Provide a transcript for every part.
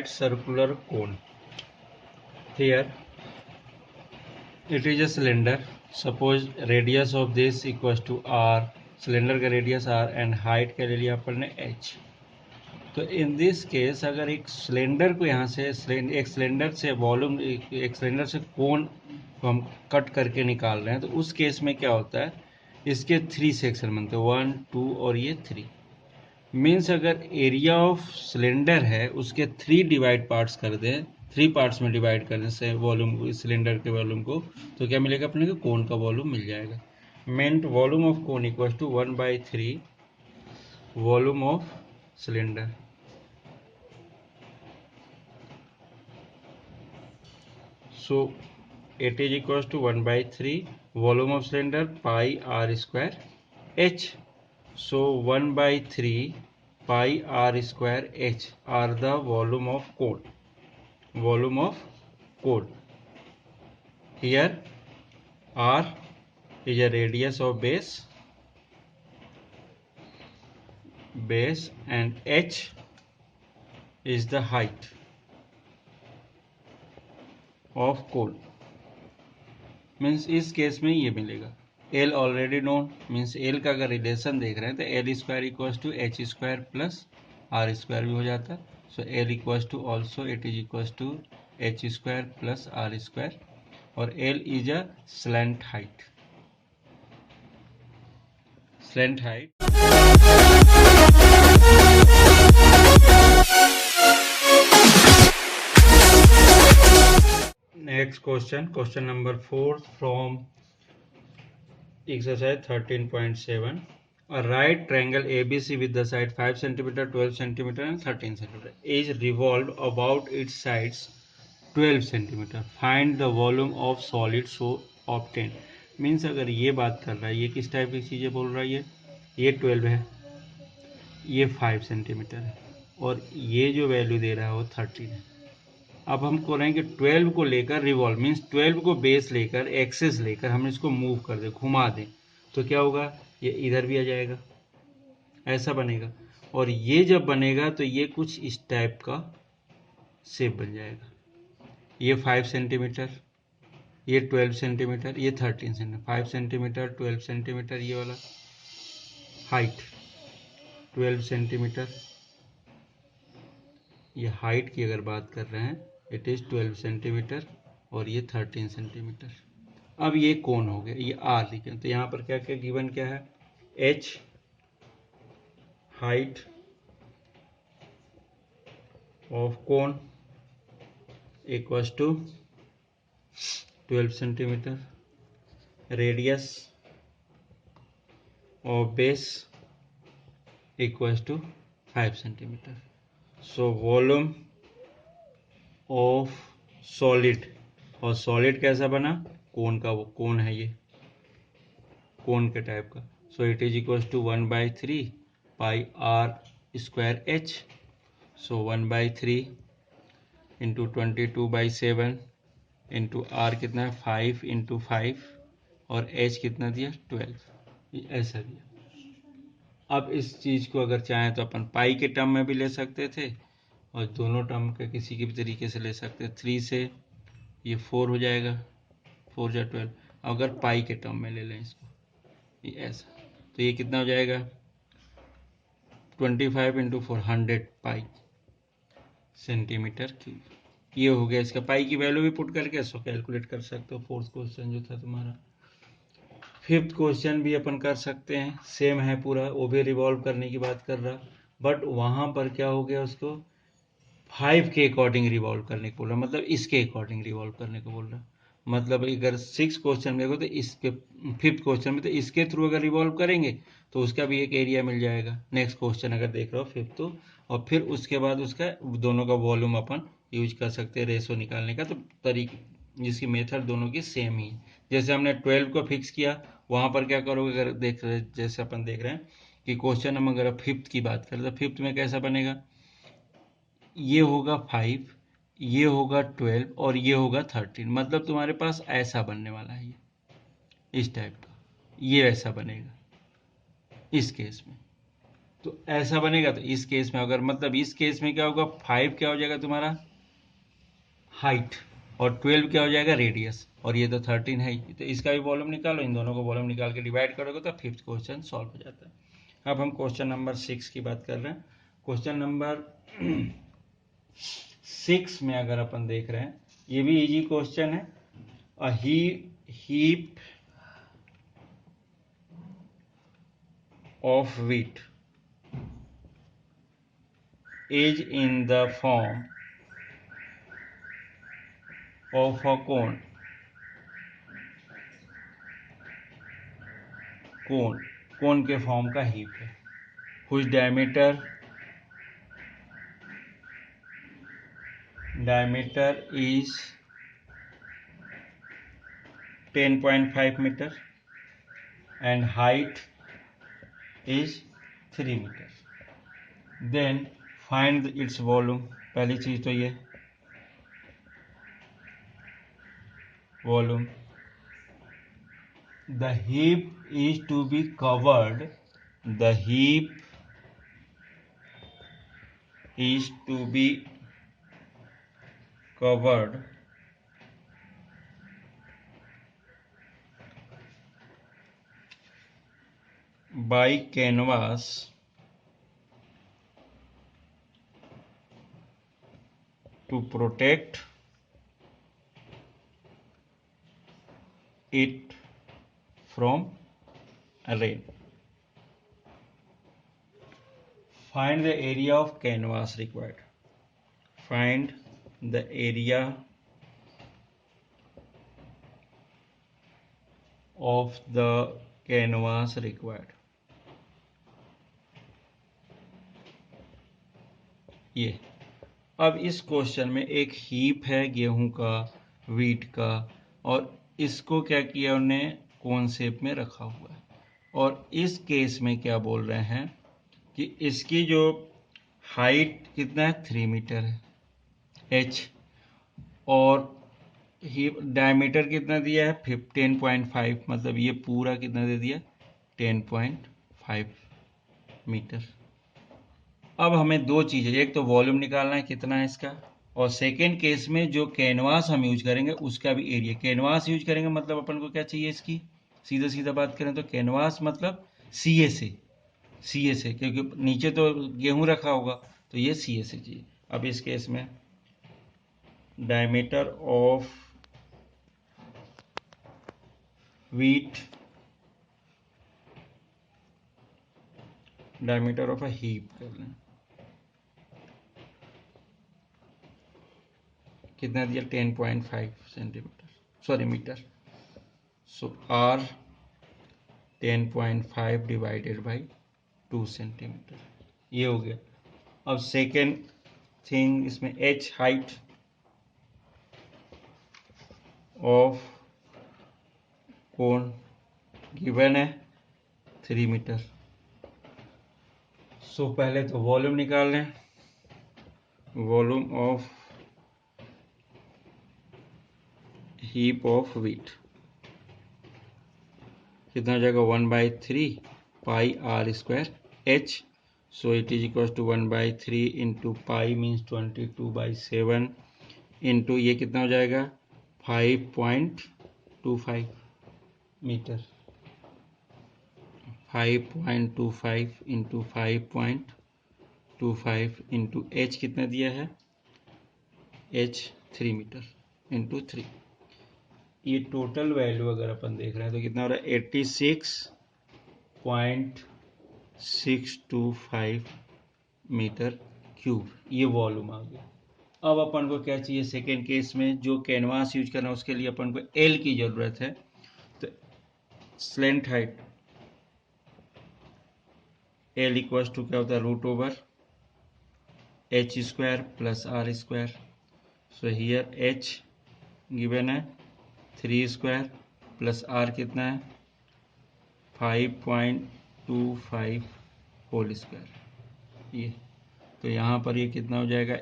write circular cone. Here it is a cylinder. Suppose radius of this equals to r, cylinder का radius r and height का ले लिया अपन ने h. तो in this case अगर एक सिलेंडर को यहाँ से एक सिलेंडर से वॉल्यूम एक सिलेंडर से कोन को हम कट करके निकाल रहे हैं, तो उस केस में क्या होता है, इसके 3 सेक्शन बनते हैं, 1 2 और ये 3. मीन्स अगर एरिया ऑफ सिलेंडर है उसके 3 डिवाइड पार्ट्स कर दें, 3 पार्ट्स में डिवाइड करने से वॉल्यूम सिलेंडर के वॉल्यूम को, तो क्या मिलेगा अपने को, कोन का वॉल्यूम मिल जाएगा. मेंट volume of cone equal to 1/3 volume of cylinder. So it is equals to 1/3 volume of cylinder pi r square h. So 1/3 pi r square h are the volume of cone. Volume of cone. Here r is a radius of base and h is the height of cone. Means इस case में ये मिलेगा. L already known, means L का अगर relation देख रहे हैं तो L square equals to H square plus R square भी हो जाता है. So L equals to also it is equals to H square plus R square. और L is a slant height. Slant height Next question number 4 from exercise 13.7. A right triangle ABC with the side 5 cm, 12 cm and 13 cm is revolved about its sides 12 cm. Find the volume of solid so obtained. Means अगर ये बात कर रहा है, ये किस type की चीज़ें बोल रहा है, ये 12 है, ये 5 सेंटीमीटर है और ये जो वैल्यू दे रहा है वो 13 है. अब हम करेंगे 12 को लेकर रिवॉल्व, मीन्स 12 को बेस लेकर एक्सेस लेकर हम इसको मूव कर दें, घुमा दें, तो क्या होगा, ये इधर भी आ जाएगा, ऐसा बनेगा. और ये जब बनेगा तो ये कुछ इस टाइप का शेप बन जाएगा. ये 5 सेंटीमीटर, ये 12 सेंटीमीटर, ये 13 सेंटीमीटर, 5 सेंटीमीटर 12 सेंटीमीटर, ये वाला हाइट 12 सेंटीमीटर. ये हाइट की अगर बात कर रहे हैं इट इज़ 12 सेंटीमीटर और ये 13 सेंटीमीटर. अब ये कोन हो गया, ये आर लिखें, तो यहाँ पर क्या क्या गिवन क्या है, H height of cone equals to 12 centimetre, radius of base equals to 5 centimetre. So volume of solid, और सॉलिड कैसा बना, कोन का, वो कोन है, ये कोन के टाइप का. So it is equals to 1/3 pi R square H. So 1/3 into 22/7 into R कितना है 5 इंटू 5 और एच कितना दिया 12, ऐसा दिया. अब इस चीज़ को अगर चाहें तो अपन पाई के टर्म में भी ले सकते थे और दोनों टर्म के किसी भी तरीके से ले सकते हैं. 3 से ये 4 हो जाएगा, 4 या 12. अगर पाई के टर्म में ले लें इसको, ये ऐसा, तो ये कितना हो जाएगा 25 इंटू 4 100 पाई सेंटीमीटर क्यूब. ये हो गया इसका. पाई की वैल्यू भी पुट करके इसको कैलकुलेट कर सकते हो. फोर्थ क्वेश्चन जो था तुम्हारा. फिफ्थ क्वेश्चन भी अपन कर सकते हैं, सेम है पूरा, वो भी रिवॉल्व करने की बात कर रहा, बट वहाँ पर क्या हो गया, उसको 5 के अकॉर्डिंग रिवॉल्व करने को बोल रहा, मतलब इसके अकॉर्डिंग रिवॉल्व करने को बोल रहा. मतलब अगर 6 क्वेश्चन में देखो तो इसके 5th क्वेश्चन में तो इसके थ्रू अगर रिवॉल्व करेंगे तो उसका भी एक एरिया मिल जाएगा. नेक्स्ट क्वेश्चन अगर देख रहे हो 5th तो, और फिर उसके बाद उसका दोनों का वॉल्यूम अपन यूज कर सकते हैं रेशो निकालने का. तो तरीके, जिसकी मेथड दोनों की सेम ही है. जैसे हमने 12 को फिक्स किया, वहाँ पर क्या करोगे, अगर देख रहे जैसे अपन देख रहे हैं कि क्वेश्चन हम अगर 5th की बात करें तो 5th में कैसा बनेगा, ये होगा 5, ये होगा 12 और ये होगा 13. मतलब तुम्हारे पास ऐसा बनने वाला है, ये इस टाइप का, ये ऐसा बनेगा इस केस में. तो ऐसा बनेगा। तो इस केस में अगर मतलब इस केस में क्या होगा, 5 क्या हो जाएगा तुम्हारा हाइट और 12 क्या हो जाएगा रेडियस, और ये तो 13 है ही। तो इसका भी वॉल्यूम निकालो, इन दोनों को वॉल्यूम निकाल के डिवाइड करोगे तो फिफ्थ क्वेश्चन सॉल्व हो जाता है। अब हम क्वेश्चन नंबर 6 की बात कर रहे हैं। क्वेश्चन नंबर 6 में अगर अपन देख रहे हैं, ये भी इजी क्वेश्चन है। अ heap of wheat is in the form of a cone कोन के फॉर्म का हीप है, whose diameter is 10.5 meter and height is 3 meter. Then find its volume. पहली चीज तो ये volume. The heap is to be covered. The heap is to be covered by canvas to protect it from rain. Find the area of canvas required. Find the area of the canvas required. ये अब इस question में एक heap है गेहूं का, wheat का, और इसको क्या किया उन्होंने कोन शेप में रखा हुआ है। और इस केस में क्या बोल रहे हैं कि इसकी जो हाइट कितना है 3 मीटर है h, और डायमीटर कितना दिया है 10.5, मतलब ये पूरा कितना दे दिया 10.5 मीटर। अब हमें दो चीजें, एक तो वॉल्यूम निकालना है कितना है इसका, और सेकेंड केस में जो कैनवास हम यूज करेंगे उसका भी एरिया। कैनवास यूज करेंगे मतलब अपन को क्या चाहिए इसकी, सीधा सीधा बात करें तो कैनवास मतलब सी ए से, क्योंकि नीचे तो गेहूं रखा होगा तो ये सी ए से चाहिए। अब इस केस में diameter of wheat, diameter of a heap कर लें, कितना दिया 10.5 centimetre, sorry metre. So R 10.5 divided by 2 centimetre, ये हो गया। अब सेकेंड थिंग इसमें h height of cone given है 3 मीटर। सो पहले तो वॉल्यूम निकाल लें, volume of heap of wheat कितना हो जाएगा 1/3 pi R square H. So it is equal to 1/3 into pi means 22/7 into ये कितना हो जाएगा 5.25 मीटर, 5.25 इंटू 5.25 इंटू एच कितना दिया है एच 3 मीटर इंटू 3। ये टोटल वैल्यू अगर अपन देख रहे हैं तो कितना हो रहा है 86.625 मीटर क्यूब, ये वॉल्यूम आ गया। अब अपन को क्या चाहिए सेकेंड केस में, जो कैनवास यूज करना है उसके लिए अपन को एल की जरूरत है। तो slant height L equal to क्या होता है √/h² plus r²। So here h given है 3² प्लस r कितना है 5.25 होल स्क्वायर। ये तो यहाँ पर ये कितना हो जाएगा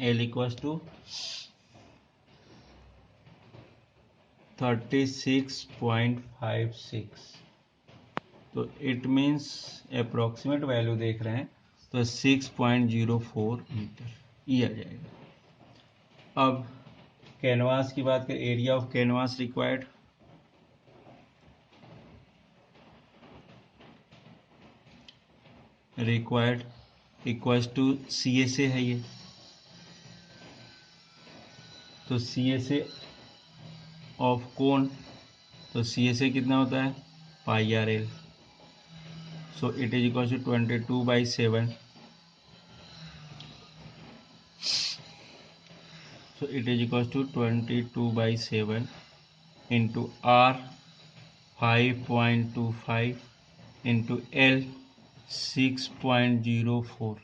एल इक्वल टू 36.56 तो इट मीन्स अप्रोक्सीमेट वैल्यू देख रहे हैं तो 6.04 मीटर ये आ जाएगा। अब कैनवास की बात करें, area of canvas required, equals to CSA है ये, तो CSA ऑफ कोन, तो CSA कितना होता है pi R L, so it is equal to 22/7, so it is equals to 22/7 into R 5.25 into L 6.04,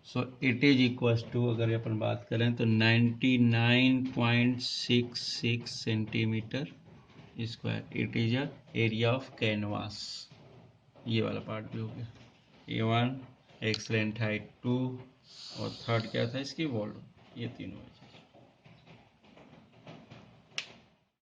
so it is equals to, अगर अपन बात करें तो 99.66 centimetre square. It is a area of canvas. ये वाला part भी हो गया। A1 excellent height 2 और थर्ड क्या था इसकी वॉल्यूम, ये तीनों है।